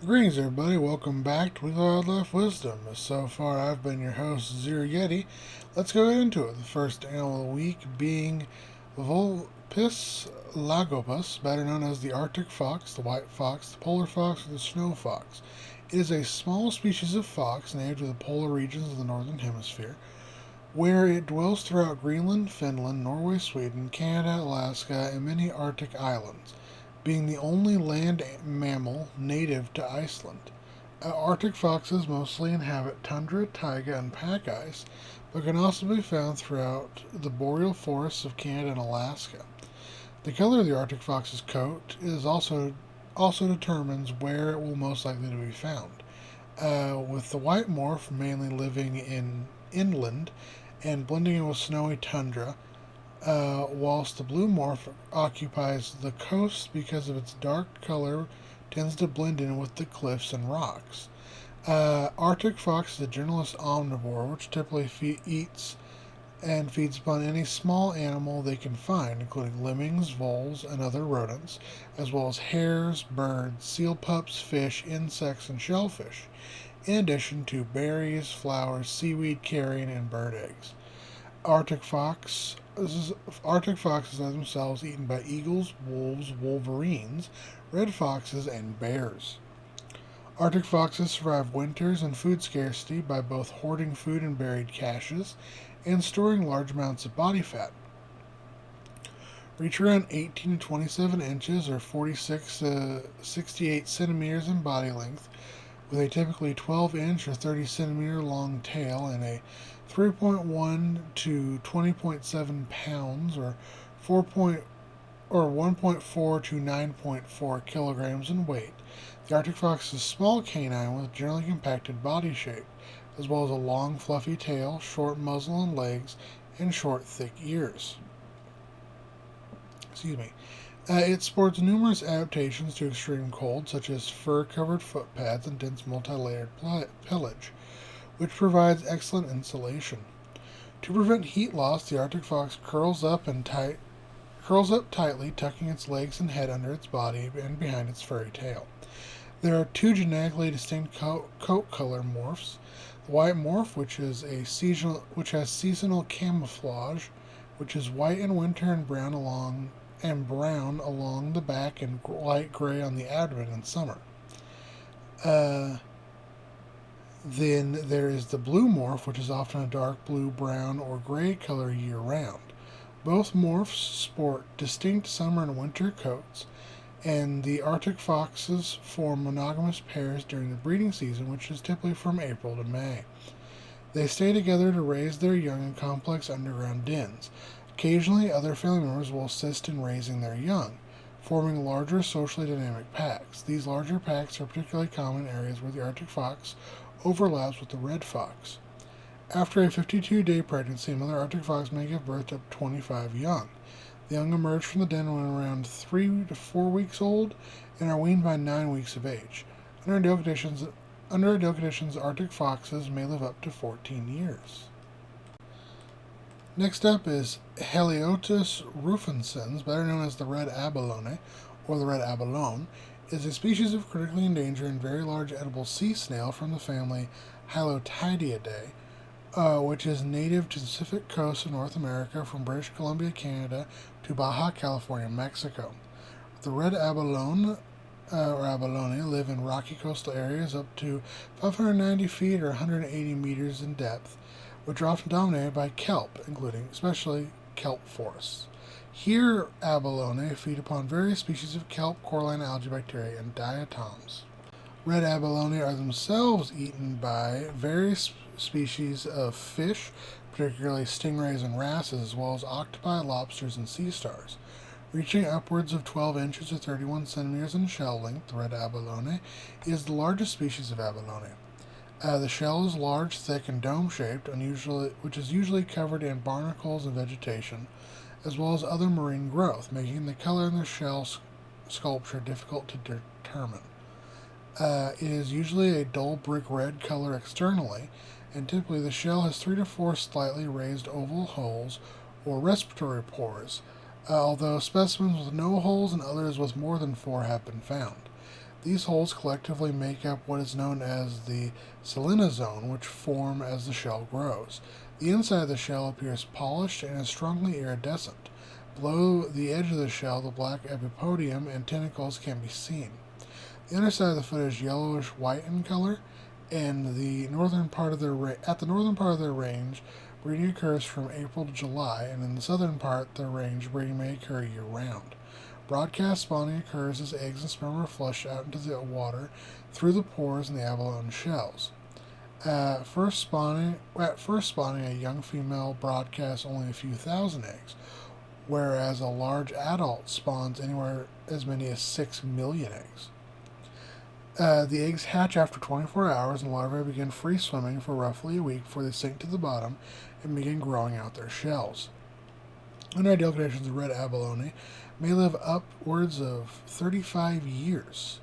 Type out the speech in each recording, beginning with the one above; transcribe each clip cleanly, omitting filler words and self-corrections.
Greetings, everybody. Welcome back to Wildlife Wisdom. So far, I've been your host, Zero Yeti. Let's go into it. The first animal of the week being Vulpes lagopus, better known as the Arctic fox, the white fox, the polar fox, or the snow fox. It is a small species of fox native to the polar regions of the northern hemisphere, where it dwells throughout Greenland, Finland, Norway, Sweden, Canada, Alaska, and many Arctic islands, being the only land mammal native to Iceland. Arctic foxes mostly inhabit tundra, taiga, and pack ice, but can also be found throughout the boreal forests of Canada and Alaska. The color of the Arctic fox's coat is also determines where it will most likely to be found. With the white morph mainly living in inland and blending in with snowy tundra, whilst the blue morph occupies the coast because of its dark color tends to blend in with the cliffs and rocks. Arctic fox is a generalist omnivore which typically eats and feeds upon any small animal they can find, including lemmings, voles, and other rodents, as well as hares, birds, seal pups, fish, insects, and shellfish, in addition to berries, flowers, seaweed carrion, and bird eggs. Arctic fox Arctic foxes are themselves eaten by eagles, wolves, wolverines, red foxes, and bears. Arctic foxes survive winters and food scarcity by both hoarding food in buried caches and storing large amounts of body fat. Reach around 18 to 27 inches or 46 to 68 centimeters in body length, with a typically 12-inch or 30 centimeter long tail and a 3.1 to 20.7 pounds or 1.4 to 9.4 kilograms in weight. The Arctic fox is a small canine with a generally compacted body shape, as well as a long, fluffy tail, short muzzle and legs, and short, thick ears. Excuse me. It sports numerous adaptations to extreme cold, such as fur-covered foot pads and dense multi-layered pelage, which provides excellent insulation. To prevent heat loss, the Arctic fox curls up tightly, tucking its legs and head under its body and behind its furry tail. There are two genetically distinct coat color morphs: the white morph, which has seasonal camouflage, which is white in winter and brown along the back and light gray on the abdomen in summer. Then there is the blue morph, which is often a dark blue, brown, or gray color year round. Both morphs sport distinct summer and winter coats, and the Arctic foxes form monogamous pairs during the breeding season, which is typically from April to May. They stay together to raise their young in complex underground dens. Occasionally, other family members will assist in raising their young, forming larger socially dynamic packs. These larger packs are particularly common in areas where the Arctic fox overlaps with the red fox. After a 52-day pregnancy, a mother Arctic fox may give birth to up to 25 young. The young emerge from the den when around 3 to 4 weeks old and are weaned by 9 weeks of age. Under ideal conditions, Arctic foxes may live up to 14 years. Next up is Heliotis rufensens, better known as the red abalone, or the red abalone, is a species of critically endangered and very large edible sea snail from the family Hylotidiidae, which is native to the Pacific coast of North America from British Columbia, Canada, to Baja California, Mexico. The red abalone or abalone live in rocky coastal areas up to 590 feet or 180 meters in depth, which are often dominated by kelp, including especially kelp forests. Here, abalone feed upon various species of kelp, coralline algae, bacteria, and diatoms. Red abalone are themselves eaten by various species of fish, particularly stingrays and wrasses, as well as octopi, lobsters, and sea stars. Reaching upwards of 12 inches or 31 centimeters in shell length, the red abalone is the largest species of abalone. The shell is large, thick, and dome-shaped, which is usually covered in barnacles and vegetation, as well as other marine growth, making the color in the shell sculpture difficult to determine. It is usually a dull brick red color externally, and typically the shell has 3 to 4 slightly raised oval holes or respiratory pores, although specimens with no holes and others with more than 4 have been found. These holes collectively make up what is known as the salina zone, which form as the shell grows. The inside of the shell appears polished and is strongly iridescent. Below the edge of the shell, the black epipodium and tentacles can be seen. The underside of the foot is yellowish-white in color, and at the northern part of their range, breeding occurs from April to July, and in the southern part of their range, breeding may occur year-round. Broadcast spawning occurs as eggs and sperm are flushed out into the water through the pores in the abalone shells. At first spawning, a young female broadcasts only a few thousand eggs, whereas a large adult spawns anywhere as many as 6 million eggs. The eggs hatch after 24 hours, and larvae begin free swimming for roughly a week before they sink to the bottom and begin growing out their shells. Under ideal conditions, the red abalone may live upwards of 35 years.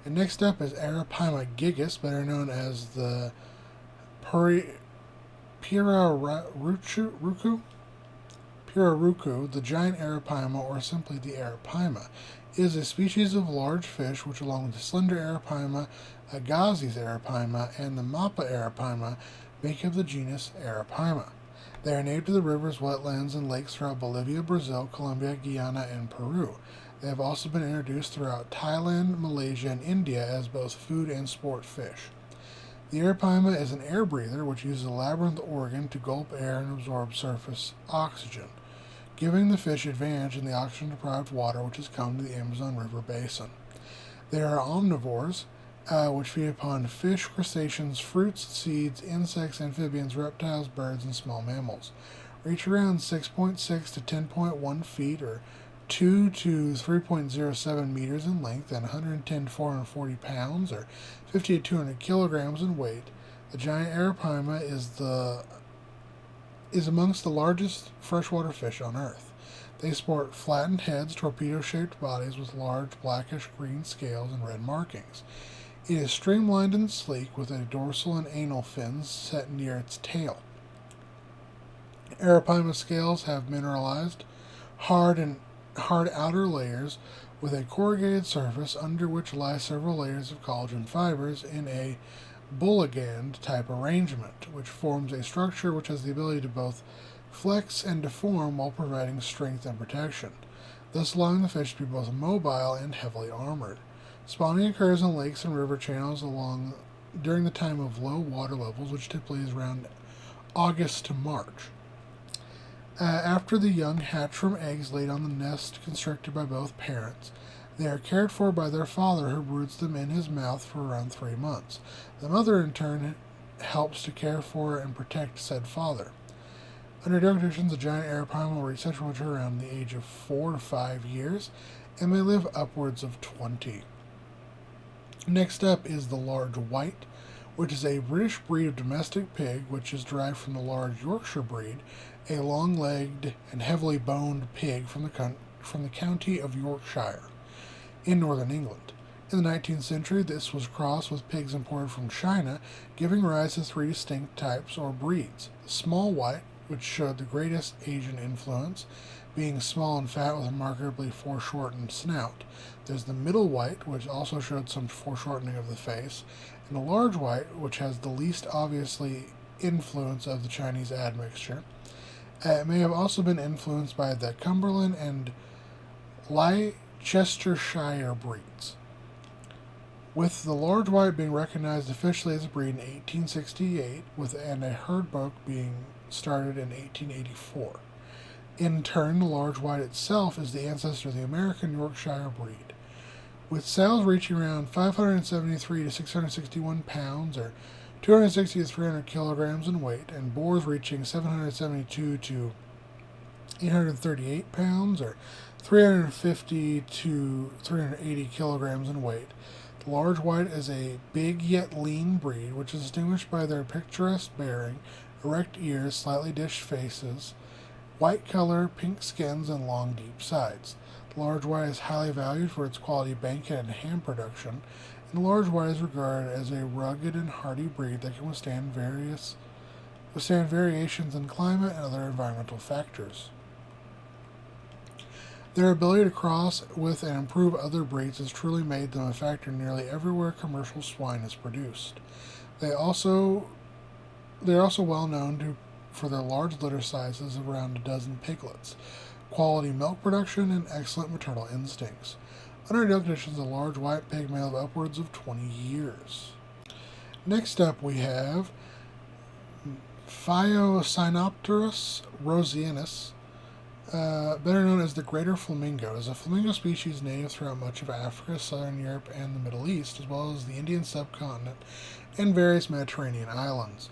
And next up is Arapaima gigas, better known as the Pirarucu, the giant arapaima, or simply the arapaima, is a species of large fish which, along with the slender arapaima, Agassiz arapaima, and the mappa arapaima, make up the genus Arapaima. They are native to the rivers, wetlands, and lakes throughout Bolivia, Brazil, Colombia, Guyana, and Peru. They have also been introduced throughout Thailand, Malaysia, and India as both food and sport fish. The arapaima is an air breather which uses a labyrinth organ to gulp air and absorb surface oxygen, giving the fish advantage in the oxygen-deprived water which has come to the Amazon River basin. They are omnivores, which feed upon fish, crustaceans, fruits, seeds, insects, amphibians, reptiles, birds, and small mammals. Reach around 6.6 to 10.1 feet, or 2 to 3.07 meters in length, and 110 to 440 pounds, or 50 to 200 kilograms in weight. The giant arapaima is amongst the largest freshwater fish on Earth. They sport flattened heads, torpedo-shaped bodies with large blackish-green scales and red markings. It is streamlined and sleek, with a dorsal and anal fins set near its tail. Arapaima scales have mineralized, hard outer layers with a corrugated surface under which lie several layers of collagen fibers in a bulligand type arrangement, which forms a structure which has the ability to both flex and deform while providing strength and protection, thus allowing the fish to be both mobile and heavily armored. Spawning occurs in lakes and river channels during the time of low water levels, which typically is around August to March. After the young hatch from eggs laid on the nest constructed by both parents, they are cared for by their father, who broods them in his mouth for around 3 months. The mother, in turn, helps to care for and protect said father. Under ideal conditions, a giant arapaima will reach sexual maturity around the age of 4 to 5 years and may live upwards of 20. Next up is the large white, which is a British breed of domestic pig which is derived from the large Yorkshire breed, a long-legged and heavily boned pig from the county of Yorkshire in northern England. In the 19th century, this was crossed with pigs imported from China, giving rise to 3 distinct types or breeds. The small white, which showed the greatest Asian influence, being small and fat with a remarkably foreshortened snout. There's the middle white, which also showed some foreshortening of the face, and the large white, which has the least obviously influence of the Chinese admixture. It may have also been influenced by the Cumberland and Leicestershire breeds, with the large white being recognized officially as a breed in 1868, and a herd book being started in 1884. In turn, the large white itself is the ancestor of the American Yorkshire breed, with sows reaching around 573 to 661 pounds, or 260 to 300 kilograms in weight, and boars reaching 772 to 838 pounds, or 350 to 380 kilograms in weight. The large white is a big yet lean breed, which is distinguished by their picturesque bearing, erect ears, slightly dished faces, white color, pink skins, and long, deep sides. The large white is highly valued for its quality banquet and ham production, and the large white is regarded as a rugged and hardy breed that can withstand variations in climate and other environmental factors. Their ability to cross with and improve other breeds has truly made them a factor nearly everywhere commercial swine is produced. They are also well known for their large litter sizes of around a dozen piglets, quality milk production, and excellent maternal instincts. Under ideal conditions, a large white pig may live upwards of 20 years. Next up, we have Phytocinopterus rosianus, better known as the greater flamingo. It is a flamingo species native throughout much of Africa, southern Europe, and the Middle East, as well as the Indian subcontinent and various Mediterranean islands.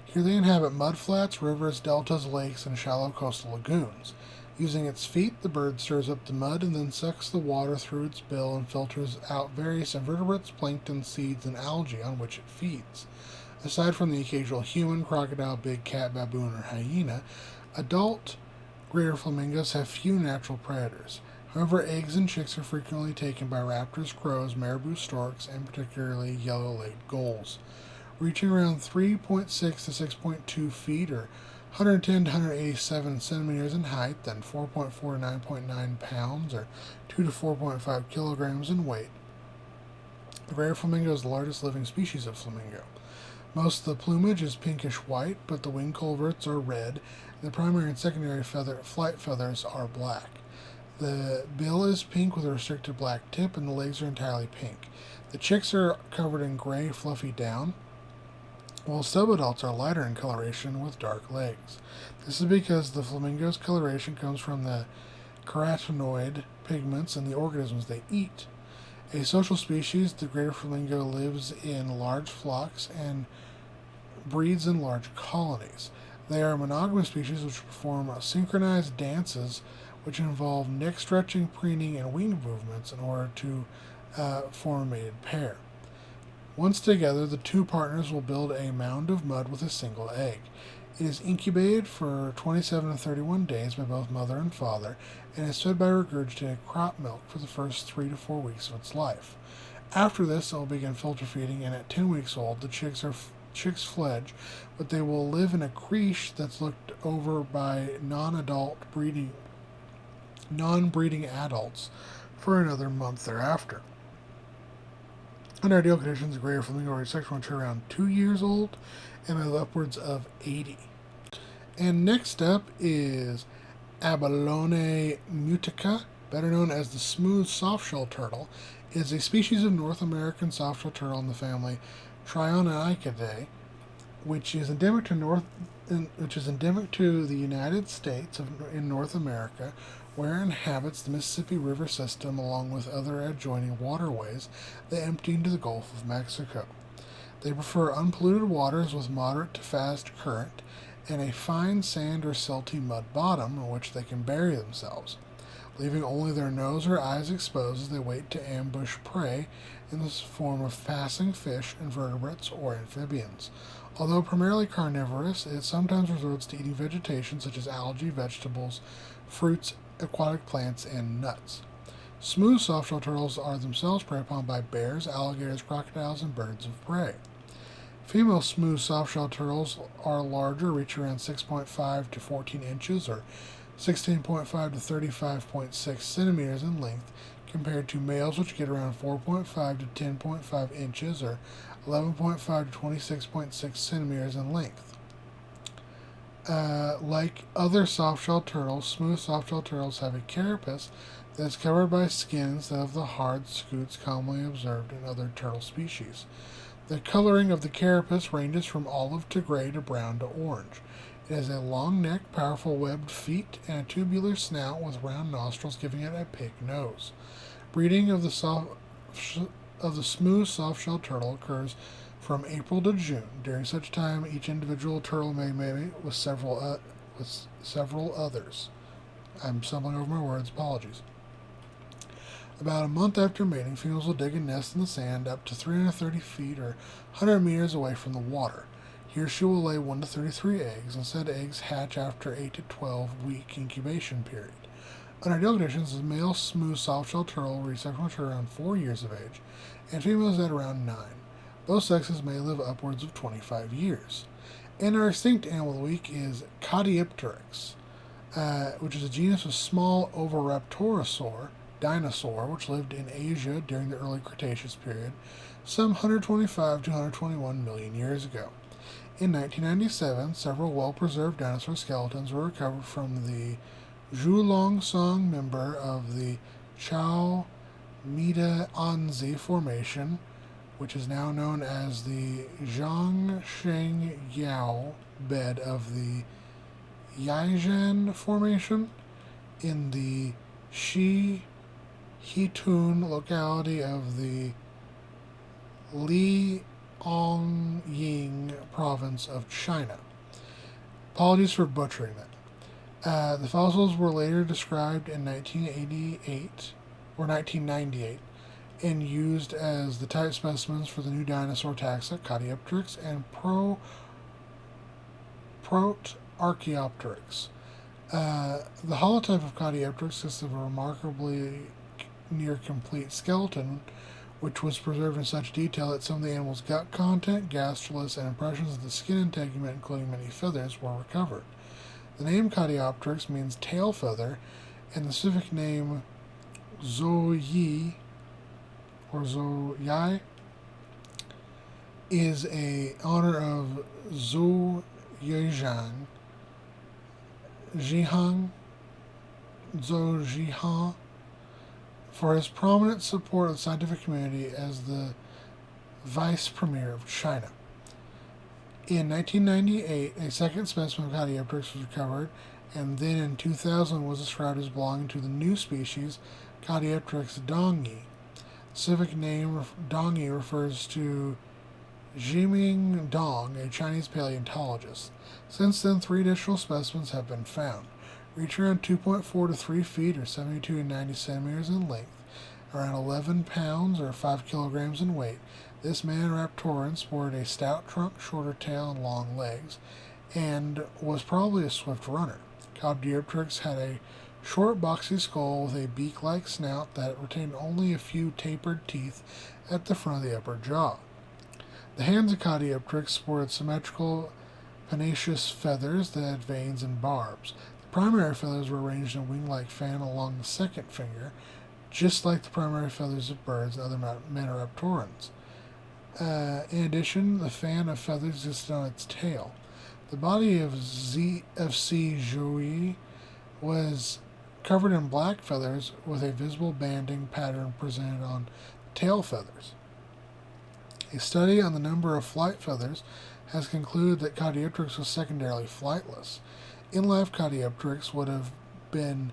Here they inhabit mudflats, rivers, deltas, lakes, and shallow coastal lagoons. Using its feet, the bird stirs up the mud and then sucks the water through its bill and filters out various invertebrates, plankton, seeds, and algae on which it feeds. Aside from the occasional human, crocodile, big cat, baboon, or hyena, adult greater flamingos have few natural predators. However, eggs and chicks are frequently taken by raptors, crows, marabou storks, and particularly yellow-legged gulls. Reaching around 3.6 to 6.2 feet or 110 to 187 centimeters in height, and 4.4 to 9.9 pounds or 2 to 4.5 kilograms in weight. The greater flamingo is the largest living species of flamingo. Most of the plumage is pinkish white, but the wing coverts are red, and the primary and secondary flight feathers are black. The bill is pink with a restricted black tip, and the legs are entirely pink. The chicks are covered in gray, fluffy down, while subadults are lighter in coloration with dark legs. This is because the flamingo's coloration comes from the carotenoid pigments in the organisms they eat. A social species, the greater flamingo lives in large flocks and breeds in large colonies. They are a monogamous species which perform synchronized dances which involve neck stretching, preening, and wing movements in order to form a mated pair. Once together, the two partners will build a mound of mud with a single egg. It is incubated for 27 to 31 days by both mother and father, and is fed by regurgitated crop milk for the first 3 to 4 weeks of its life. After this, it will begin filter feeding, and at 10 weeks old, the chicks fledge, but they will live in a creche that's looked over by non-breeding adults for another month thereafter. Under ideal conditions, the greater flamingo reaches sexual maturity around 2 years old and is upwards of 80. And next up is Abalone mutica, better known as the smooth softshell turtle. It is a species of North American softshell turtle in the family Trionychidae, which is endemic to the United States in North America, where it inhabits the Mississippi River system along with other adjoining waterways that empty into the Gulf of Mexico. They prefer unpolluted waters with moderate to fast current and a fine sand or silty mud bottom in which they can bury themselves, leaving only their nose or eyes exposed as they wait to ambush prey in the form of passing fish, invertebrates, or amphibians. Although primarily carnivorous, it sometimes resorts to eating vegetation such as algae, vegetables, fruits, aquatic plants, and nuts. Smooth softshell turtles are themselves preyed upon by bears, alligators, crocodiles, and birds of prey. Female smooth softshell turtles are larger, reach around 6.5 to 14 inches or 16.5 to 35.6 centimeters in length, compared to males which get around 4.5 to 10.5 inches or 11.5 to 26.6 centimeters in length. Like other softshell turtles, smooth softshell turtles have a carapace that is covered by skin instead of the hard scutes commonly observed in other turtle species. The coloring of the carapace ranges from olive to gray to brown to orange. It has a long neck, powerful webbed feet, and a tubular snout with round nostrils, giving it a pig nose. Breeding of the smooth softshell turtle occurs from April to June. During such time, each individual turtle may mate with several others. I'm stumbling over my words, apologies. About a month after mating, females will dig a nest in the sand up to 330 feet or 100 meters away from the water. Here she will lay 1 to 33 eggs, and said eggs hatch after 8 to 12 week incubation period. Under ideal conditions, the male smooth softshell turtle will reach sexual maturity around 4 years of age, and females at around 9. Both sexes may live upwards of 25 years. And our extinct animal of the week is Caudipteryx. which is a genus of small oviraptorosaur dinosaur, which lived in Asia during the early Cretaceous period, some 125 to 121 million years ago. In 1997, several well-preserved dinosaur skeletons were recovered from the Zhulongsong member of the Chao Mida Anzi Formation, which is now known as the Zhangsheng Yao bed of the Yaizhan Formation in the Shi Hitun locality of the Liaoying province of China. Apologies for butchering that. The fossils were later described in 1988 or 1998 and used as the type specimens for the new dinosaur taxa Caudipteryx and Protarchaeopteryx. The holotype of Caudipteryx consists of a remarkably near complete skeleton, which was preserved in such detail that some of the animal's gut content, gastroliths, and impressions of the skin integument, including many feathers, were recovered. The name Caudipteryx means tail feather, and the specific name Zoyi or Zoyai is a honor of Zhou Yizhang, Zhihang, Zhou Zhihan, for his prominent support of the scientific community as the vice premier of China. In 1998, a second specimen of Caudipteryx was recovered, and then in 2000 was described as belonging to the new species Caudipteryx dongi. The specific name dongi refers to Jiming Dong, a Chinese paleontologist. Since then, 3 additional specimens have been found, reaching around 2.4 to 3 feet or 72 to 90 centimeters in length, around 11 pounds or 5 kilograms in weight. This Maniraptoran sported a stout trunk, shorter tail, and long legs, and was probably a swift runner. Caudipteryx had a short, boxy skull with a beak-like snout that retained only a few tapered teeth at the front of the upper jaw. The hands of Caudipteryx sported symmetrical pennaceous feathers that had veins and barbs. The primary feathers were arranged in a wing-like fan along the second finger, just like the primary feathers of birds and other Maniraptorans. In addition, the fan of feathers existed on its tail. The body of C. Joui was covered in black feathers with a visible banding pattern presented on tail feathers. A study on the number of flight feathers has concluded that Caudipteryx was secondarily flightless. In life, Caudipteryx would have been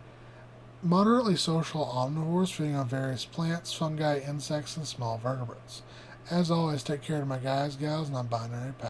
moderately social omnivores feeding on various plants, fungi, insects, and small vertebrates. As always, take care of my guys, gals, non-binary pals.